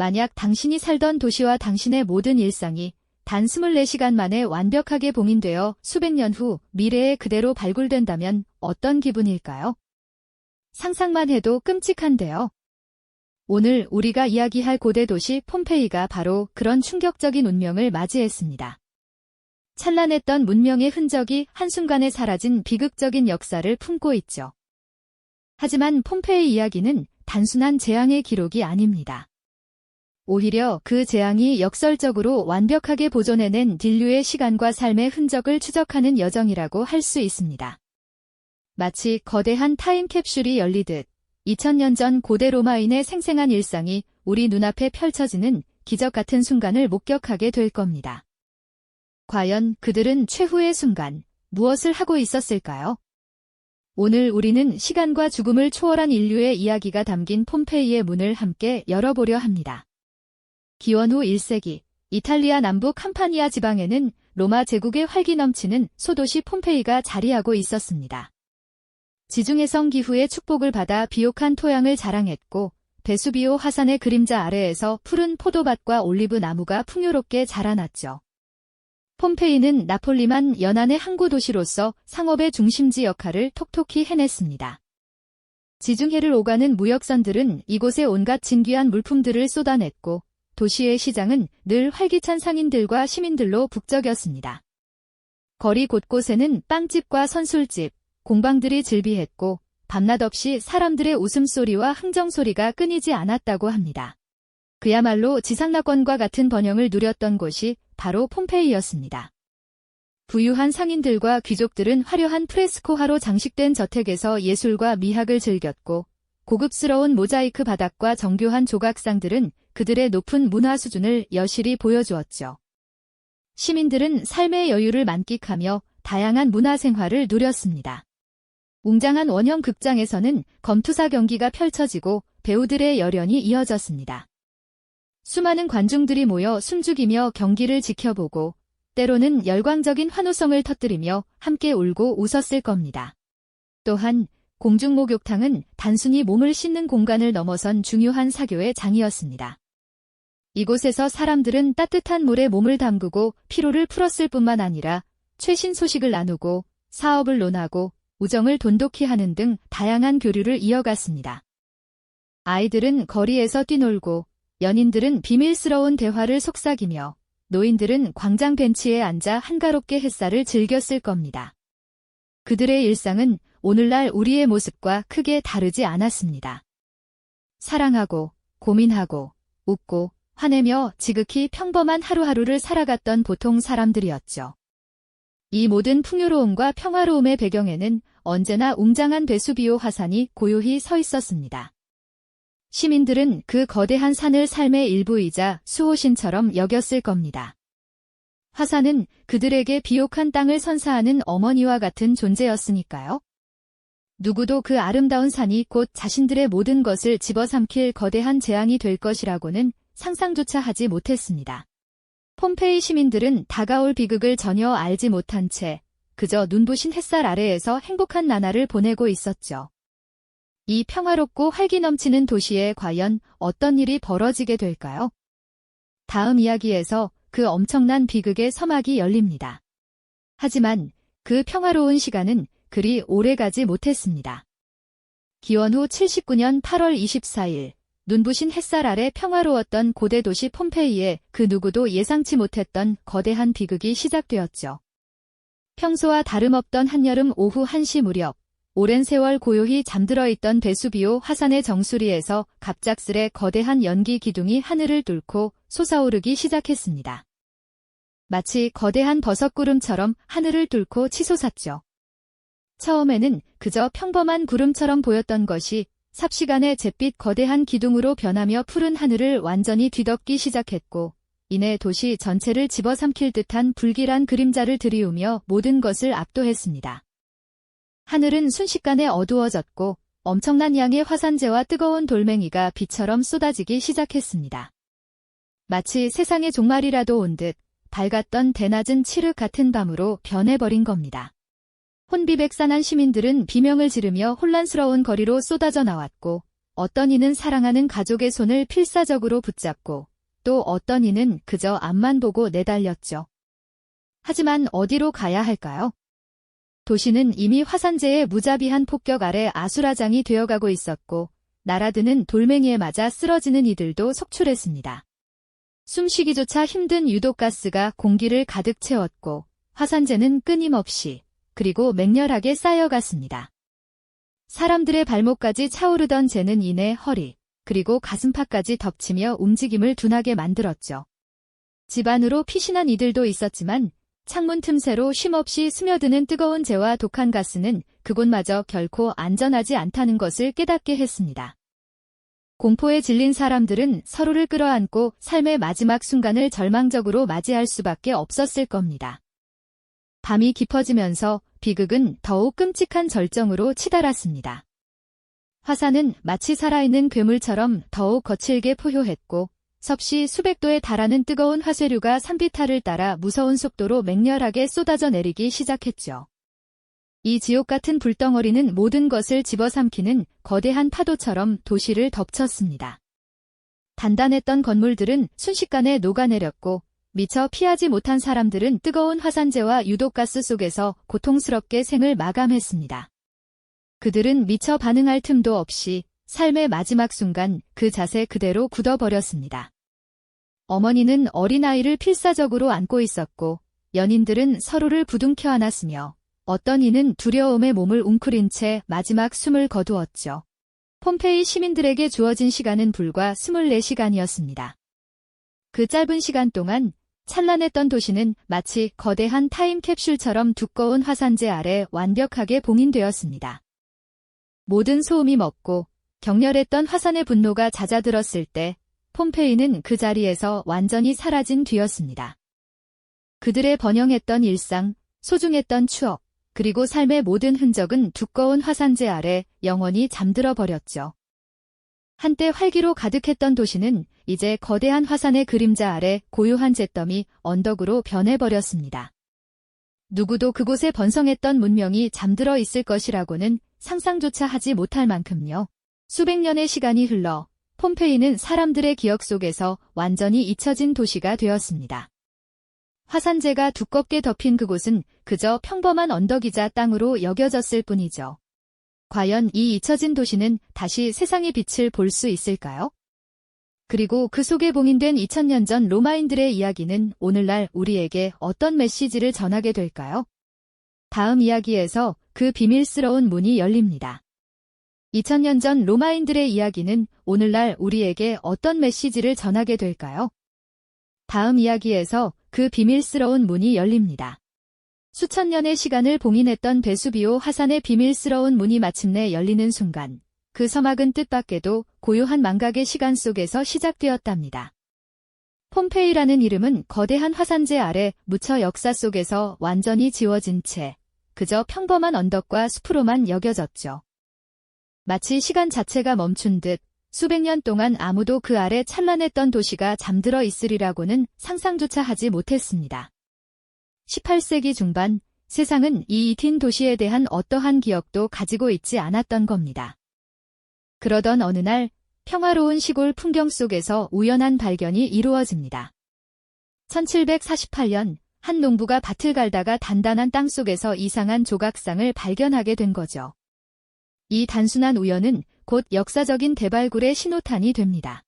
만약 당신이 살던 도시와 당신의 모든 일상이 단 24시간 만에 완벽하게 봉인되어 수백 년 후 미래에 그대로 발굴된다면 어떤 기분일까요? 상상만 해도 끔찍한데요. 오늘 우리가 이야기할 고대 도시 폼페이가 바로 그런 충격적인 운명을 맞이했습니다. 찬란했던 문명의 흔적이 한순간에 사라진 비극적인 역사를 품고 있죠. 하지만 폼페이 이야기는 단순한 재앙의 기록이 아닙니다. 오히려 그 재앙이 역설적으로 완벽하게 보존해낸 인류의 시간과 삶의 흔적을 추적하는 여정이라고 할 수 있습니다. 마치 거대한 타임캡슐이 열리듯 2000년 전 고대 로마인의 생생한 일상이 우리 눈앞에 펼쳐지는 기적 같은 순간을 목격하게 될 겁니다. 과연 그들은 최후의 순간 무엇을 하고 있었을까요? 오늘 우리는 시간과 죽음을 초월한 인류의 이야기가 담긴 폼페이의 문을 함께 열어보려 합니다. 기원 후 1세기, 이탈리아 남부 캄파니아 지방에는 로마 제국의 활기 넘치는 소도시 폼페이가 자리하고 있었습니다. 지중해성 기후의 축복을 받아 비옥한 토양을 자랑했고 베수비오 화산의 그림자 아래에서 푸른 포도밭과 올리브 나무가 풍요롭게 자라났죠. 폼페이는 나폴리만 연안의 항구 도시로서 상업의 중심지 역할을 톡톡히 해냈습니다. 지중해를 오가는 무역선들은 이곳에 온갖 진귀한 물품들을 쏟아냈고 도시의 시장은 늘 활기찬 상인들과 시민들로 북적였습니다. 거리 곳곳에는 빵집과 선술집, 공방들이 즐비했고 밤낮 없이 사람들의 웃음소리와 흥정소리가 끊이지 않았다고 합니다. 그야말로 지상낙원과 같은 번영을 누렸던 곳이 바로 폼페이였습니다. 부유한 상인들과 귀족들은 화려한 프레스코화로 장식된 저택에서 예술과 미학을 즐겼고 고급스러운 모자이크 바닥과 정교한 조각상들은 그들의 높은 문화 수준을 여실히 보여주었죠. 시민들은 삶의 여유를 만끽하며 다양한 문화생활을 누렸습니다. 웅장한 원형 극장에서는 검투사 경기가 펼쳐지고 배우들의 열연이 이어졌습니다. 수많은 관중들이 모여 숨죽이며 경기를 지켜보고 때로는 열광적인 환호성을 터뜨리며 함께 울고 웃었을 겁니다. 또한 공중목욕탕은 단순히 몸을 씻는 공간을 넘어선 중요한 사교의 장이었습니다. 이곳에서 사람들은 따뜻한 물에 몸을 담그고 피로를 풀었을 뿐만 아니라 최신 소식을 나누고 사업을 논하고 우정을 돈독히 하는 등 다양한 교류를 이어갔습니다. 아이들은 거리에서 뛰놀고 연인들은 비밀스러운 대화를 속삭이며 노인들은 광장 벤치에 앉아 한가롭게 햇살을 즐겼을 겁니다. 그들의 일상은 오늘날 우리의 모습과 크게 다르지 않았습니다. 사랑하고 고민하고 웃고 화내며 지극히 평범한 하루하루를 살아갔던 보통 사람들이었죠. 이 모든 풍요로움과 평화로움의 배경에는 언제나 웅장한 베수비오 화산이 고요히 서 있었습니다. 시민들은 그 거대한 산을 삶의 일부이자 수호신처럼 여겼을 겁니다. 화산은 그들에게 비옥한 땅을 선사하는 어머니와 같은 존재였으니까요. 누구도 그 아름다운 산이 곧 자신들의 모든 것을 집어삼킬 거대한 재앙이 될 것이라고는 상상조차 하지 못했습니다. 폼페이 시민들은 다가올 비극을 전혀 알지 못한 채 그저 눈부신 햇살 아래에서 행복한 나날을 보내고 있었죠. 이 평화롭고 활기 넘치는 도시에 과연 어떤 일이 벌어지게 될까요? 다음 이야기에서 그 엄청난 비극의 서막이 열립니다. 하지만 그 평화로운 시간은 그리 오래가지 못했습니다. 기원 후 79년 8월 24일, 눈부신 햇살 아래 평화로웠던 고대 도시 폼페이에 그 누구도 예상치 못했던 거대한 비극이 시작되었죠. 평소와 다름없던 한여름 오후 1시 무렵, 오랜 세월 고요히 잠들어 있던 베수비오 화산의 정수리에서 갑작스레 거대한 연기 기둥이 하늘을 뚫고 솟아오르기 시작했습니다. 마치 거대한 버섯구름처럼 하늘을 뚫고 치솟았죠. 처음에는 그저 평범한 구름처럼 보였던 것이 삽시간에 잿빛 거대한 기둥으로 변하며 푸른 하늘을 완전히 뒤덮기 시작했고 이내 도시 전체를 집어삼킬 듯한 불길한 그림자를 들이우며 모든 것을 압도했습니다. 하늘은 순식간에 어두워졌고 엄청난 양의 화산재와 뜨거운 돌멩이가 비처럼 쏟아지기 시작했습니다. 마치 세상의 종말이라도 온 듯 밝았던 대낮은 칠흑 같은 밤으로 변해버린 겁니다. 혼비백산한 시민들은 비명을 지르며 혼란스러운 거리로 쏟아져 나왔고 어떤 이는 사랑하는 가족의 손을 필사적으로 붙잡고 또 어떤 이는 그저 앞만 보고 내달렸죠. 하지만 어디로 가야 할까요? 도시는 이미 화산재의 무자비한 폭격 아래 아수라장이 되어가고 있었고 날아드는 돌멩이에 맞아 쓰러지는 이들도 속출했습니다. 숨쉬기조차 힘든 유독가스가 공기를 가득 채웠고 화산재는 끊임없이 그리고 맹렬하게 쌓여갔습니다. 사람들의 발목까지 차오르던 재는 이내 허리 그리고 가슴팍까지 덮치며 움직임을 둔하게 만들었죠. 집 안으로 피신한 이들도 있었지만 창문 틈새로 쉼없이 스며드는 뜨거운 재와 독한 가스는 그곳마저 결코 안전하지 않다는 것을 깨닫게 했습니다. 공포에 질린 사람들은 서로를 끌어안고 삶의 마지막 순간을 절망적으로 맞이할 수밖에 없었을 겁니다. 밤이 깊어지면서 비극은 더욱 끔찍한 절정으로 치달았습니다. 화산은 마치 살아있는 괴물처럼 더욱 거칠게 포효했고 섭씨 수백 도에 달하는 뜨거운 화쇄류가 산비탈을 따라 무서운 속도로 맹렬하게 쏟아져 내리기 시작했죠. 이 지옥 같은 불덩어리는 모든 것을 집어삼키는 거대한 파도처럼 도시를 덮쳤습니다. 단단했던 건물들은 순식간에 녹아내렸고 미처 피하지 못한 사람들은 뜨거운 화산재와 유독가스 속에서 고통스럽게 생을 마감했습니다. 그들은 미처 반응할 틈도 없이 삶의 마지막 순간 그 자세 그대로 굳어버렸습니다. 어머니는 어린아이를 필사적으로 안고 있었고 연인들은 서로를 부둥켜 안았으며 어떤 이는 두려움에 몸을 웅크린 채 마지막 숨을 거두었죠. 폼페이 시민들에게 주어진 시간은 불과 24시간이었습니다. 그 짧은 시간 동안 찬란했던 도시는 마치 거대한 타임캡슐처럼 두꺼운 화산재 아래 완벽하게 봉인되었습니다. 모든 소음이 멎고 격렬했던 화산의 분노가 잦아들었을 때 폼페이는 그 자리에서 완전히 사라진 뒤였습니다. 그들의 번영했던 일상, 소중했던 추억, 그리고 삶의 모든 흔적은 두꺼운 화산재 아래 영원히 잠들어 버렸죠. 한때 활기로 가득했던 도시는 이제 거대한 화산의 그림자 아래 고요한 잿더미 언덕으로 변해버렸습니다. 누구도 그곳에 번성했던 문명이 잠들어 있을 것이라고는 상상조차 하지 못할 만큼요. 수백 년의 시간이 흘러 폼페이는 사람들의 기억 속에서 완전히 잊혀진 도시가 되었습니다. 화산재가 두껍게 덮인 그곳은 그저 평범한 언덕이자 땅으로 여겨졌을 뿐이죠. 과연 이 잊혀진 도시는 다시 세상의 빛을 볼 수 있을까요? 그리고 그 속에 봉인된 2000년 전 로마인들의 이야기는 오늘날 우리에게 어떤 메시지를 전하게 될까요? 다음 이야기에서 그 비밀스러운 문이 열립니다. 2000년 전 로마인들의 이야기는 오늘날 우리에게 어떤 메시지를 전하게 될까요? 다음 이야기에서 그 비밀스러운 문이 열립니다. 수천 년의 시간을 봉인했던 베수비오 화산의 비밀스러운 문이 마침내 열리는 순간 그 서막은 뜻밖에도 고요한 망각의 시간 속에서 시작되었답니다. 폼페이라는 이름은 거대한 화산재 아래 묻혀 역사 속에서 완전히 지워진 채 그저 평범한 언덕과 숲으로만 여겨졌죠. 마치 시간 자체가 멈춘 듯 수백 년 동안 아무도 그 아래 찬란했던 도시가 잠들어 있으리라고는 상상조차 하지 못했습니다. 18세기 중반 세상은 이 잊힌 도시에 대한 어떠한 기억도 가지고 있지 않았던 겁니다. 그러던 어느 날 평화로운 시골 풍경 속에서 우연한 발견이 이루어집니다. 1748년 한 농부가 밭을 갈다가 단단한 땅 속에서 이상한 조각상을 발견하게 된 거죠. 이 단순한 우연은 곧 역사적인 대발굴의 신호탄이 됩니다.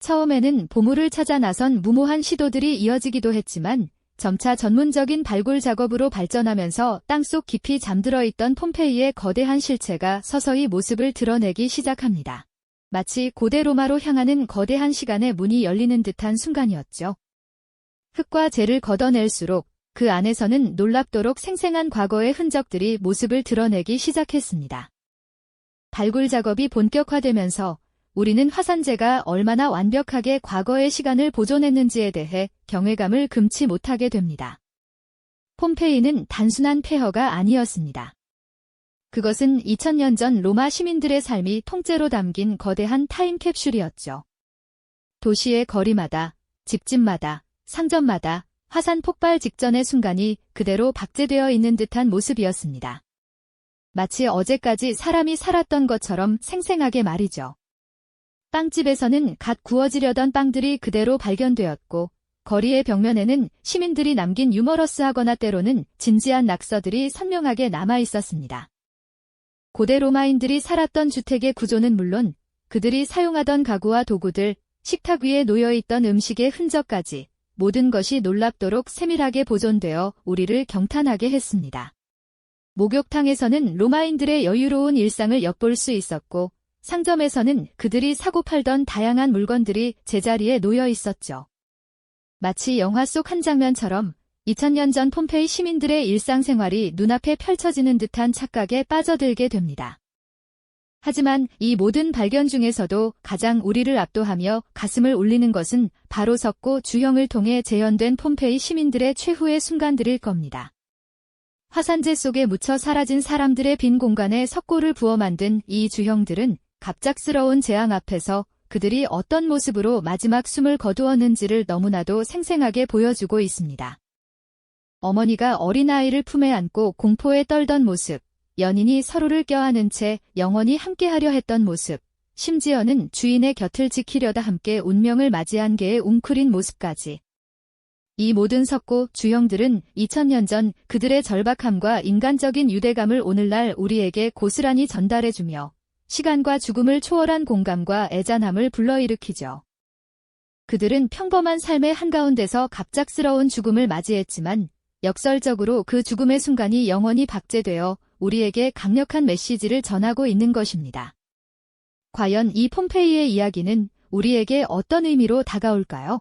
처음에는 보물을 찾아 나선 무모한 시도들이 이어지기도 했지만 점차 전문적인 발굴 작업으로 발전하면서 땅속 깊이 잠들어 있던 폼페이의 거대한 실체가 서서히 모습을 드러내기 시작합니다. 마치 고대 로마로 향하는 거대한 시간의 문이 열리는 듯한 순간이었죠. 흙과 재를 걷어낼수록 그 안에서는 놀랍도록 생생한 과거의 흔적들이 모습을 드러내기 시작했습니다. 발굴 작업이 본격화되면서 우리는 화산재가 얼마나 완벽하게 과거의 시간을 보존했는지에 대해 경외감을 금치 못하게 됩니다. 폼페이는 단순한 폐허가 아니었습니다. 그것은 2000년 전 로마 시민들의 삶이 통째로 담긴 거대한 타임캡슐이었죠. 도시의 거리마다, 집집마다, 상점마다 화산 폭발 직전의 순간이 그대로 박제되어 있는 듯한 모습이었습니다. 마치 어제까지 사람이 살았던 것처럼 생생하게 말이죠. 빵집에서는 갓 구워지려던 빵들이 그대로 발견되었고, 거리의 벽면에는 시민들이 남긴 유머러스하거나 때로는 진지한 낙서들이 선명하게 남아 있었습니다. 고대 로마인들이 살았던 주택의 구조는 물론 그들이 사용하던 가구와 도구들, 식탁 위에 놓여있던 음식의 흔적까지 모든 것이 놀랍도록 세밀하게 보존되어 우리를 경탄하게 했습니다. 목욕탕에서는 로마인들의 여유로운 일상을 엿볼 수 있었고, 상점에서는 그들이 사고 팔던 다양한 물건들이 제자리에 놓여 있었죠. 마치 영화 속 한 장면처럼 2000년 전 폼페이 시민들의 일상생활이 눈앞에 펼쳐지는 듯한 착각에 빠져들게 됩니다. 하지만 이 모든 발견 중에서도 가장 우리를 압도하며 가슴을 울리는 것은 바로 석고 주형을 통해 재현된 폼페이 시민들의 최후의 순간들일 겁니다. 화산재 속에 묻혀 사라진 사람들의 빈 공간에 석고를 부어 만든 이 주형들은 갑작스러운 재앙 앞에서 그들이 어떤 모습으로 마지막 숨을 거두었는지를 너무나도 생생하게 보여주고 있습니다. 어머니가 어린아이를 품에 안고 공포에 떨던 모습, 연인이 서로를 껴안은 채 영원히 함께하려 했던 모습, 심지어는 주인의 곁을 지키려다 함께 운명을 맞이한 개의 웅크린 모습까지. 이 모든 석고 주형들은 2000년 전 그들의 절박함과 인간적인 유대감을 오늘날 우리에게 고스란히 전달해주며 시간과 죽음을 초월한 공감과 애잔함을 불러일으키죠. 그들은 평범한 삶의 한가운데서 갑작스러운 죽음을 맞이했지만 역설적으로 그 죽음의 순간이 영원히 박제되어 우리에게 강력한 메시지를 전하고 있는 것입니다. 과연 이 폼페이의 이야기는 우리에게 어떤 의미로 다가올까요?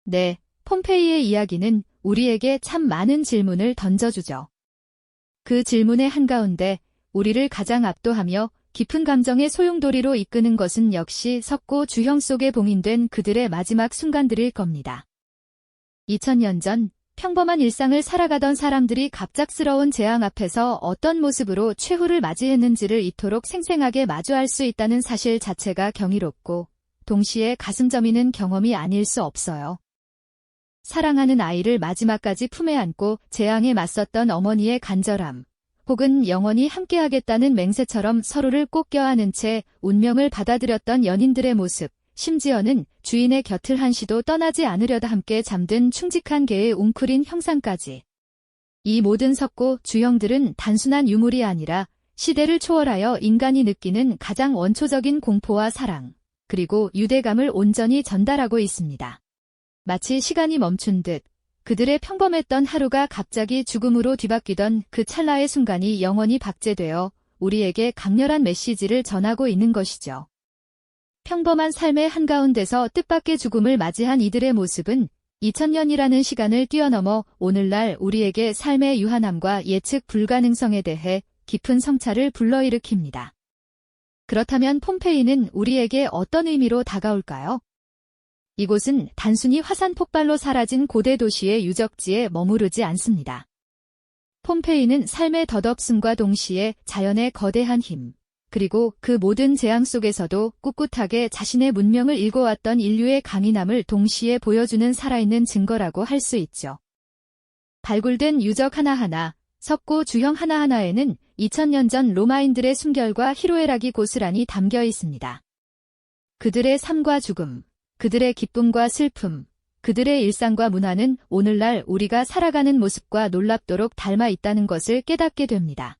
네, 폼페이의 이야기는 우리에게 참 많은 질문을 던져주죠. 그 질문의 한가운데 우리를 가장 압도하며 깊은 감정의 소용돌이로 이끄는 것은 역시 석고 주형 속에 봉인된 그들의 마지막 순간들일 겁니다. 2000년 전 평범한 일상을 살아가던 사람들이 갑작스러운 재앙 앞에서 어떤 모습으로 최후를 맞이했는지를 이토록 생생하게 마주할 수 있다는 사실 자체가 경이롭고 동시에 가슴 저미는 경험이 아닐 수 없어요. 사랑하는 아이를 마지막까지 품에 안고 재앙에 맞섰던 어머니의 간절함, 혹은 영원히 함께하겠다는 맹세처럼 서로를 꼭 껴안은 채 운명을 받아들였던 연인들의 모습, 심지어는 주인의 곁을 한시도 떠나지 않으려다 함께 잠든 충직한 개의 웅크린 형상까지. 이 모든 석고 주형들은 단순한 유물이 아니라 시대를 초월하여 인간이 느끼는 가장 원초적인 공포와 사랑, 그리고 유대감을 온전히 전달하고 있습니다. 마치 시간이 멈춘 듯 그들의 평범했던 하루가 갑자기 죽음으로 뒤바뀌던 그 찰나의 순간이 영원히 박제되어 우리에게 강렬한 메시지를 전하고 있는 것이죠. 평범한 삶의 한가운데서 뜻밖의 죽음을 맞이한 이들의 모습은 2000년이라는 시간을 뛰어넘어 오늘날 우리에게 삶의 유한함과 예측 불가능성에 대해 깊은 성찰을 불러일으킵니다. 그렇다면 폼페이는 우리에게 어떤 의미로 다가올까요? 이곳은 단순히 화산 폭발로 사라진 고대 도시의 유적지에 머무르지 않습니다. 폼페이는 삶의 덧없음과 동시에 자연의 거대한 힘, 그리고 그 모든 재앙 속에서도 꿋꿋하게 자신의 문명을 일궈왔던 인류의 강인함을 동시에 보여주는 살아있는 증거라고 할 수 있죠. 발굴된 유적 하나하나, 석고 주형 하나하나에는 2000년 전 로마인들의 숨결과 희로애락이 고스란히 담겨 있습니다. 그들의 삶과 죽음, 그들의 기쁨과 슬픔, 그들의 일상과 문화는 오늘날 우리가 살아가는 모습과 놀랍도록 닮아 있다는 것을 깨닫게 됩니다.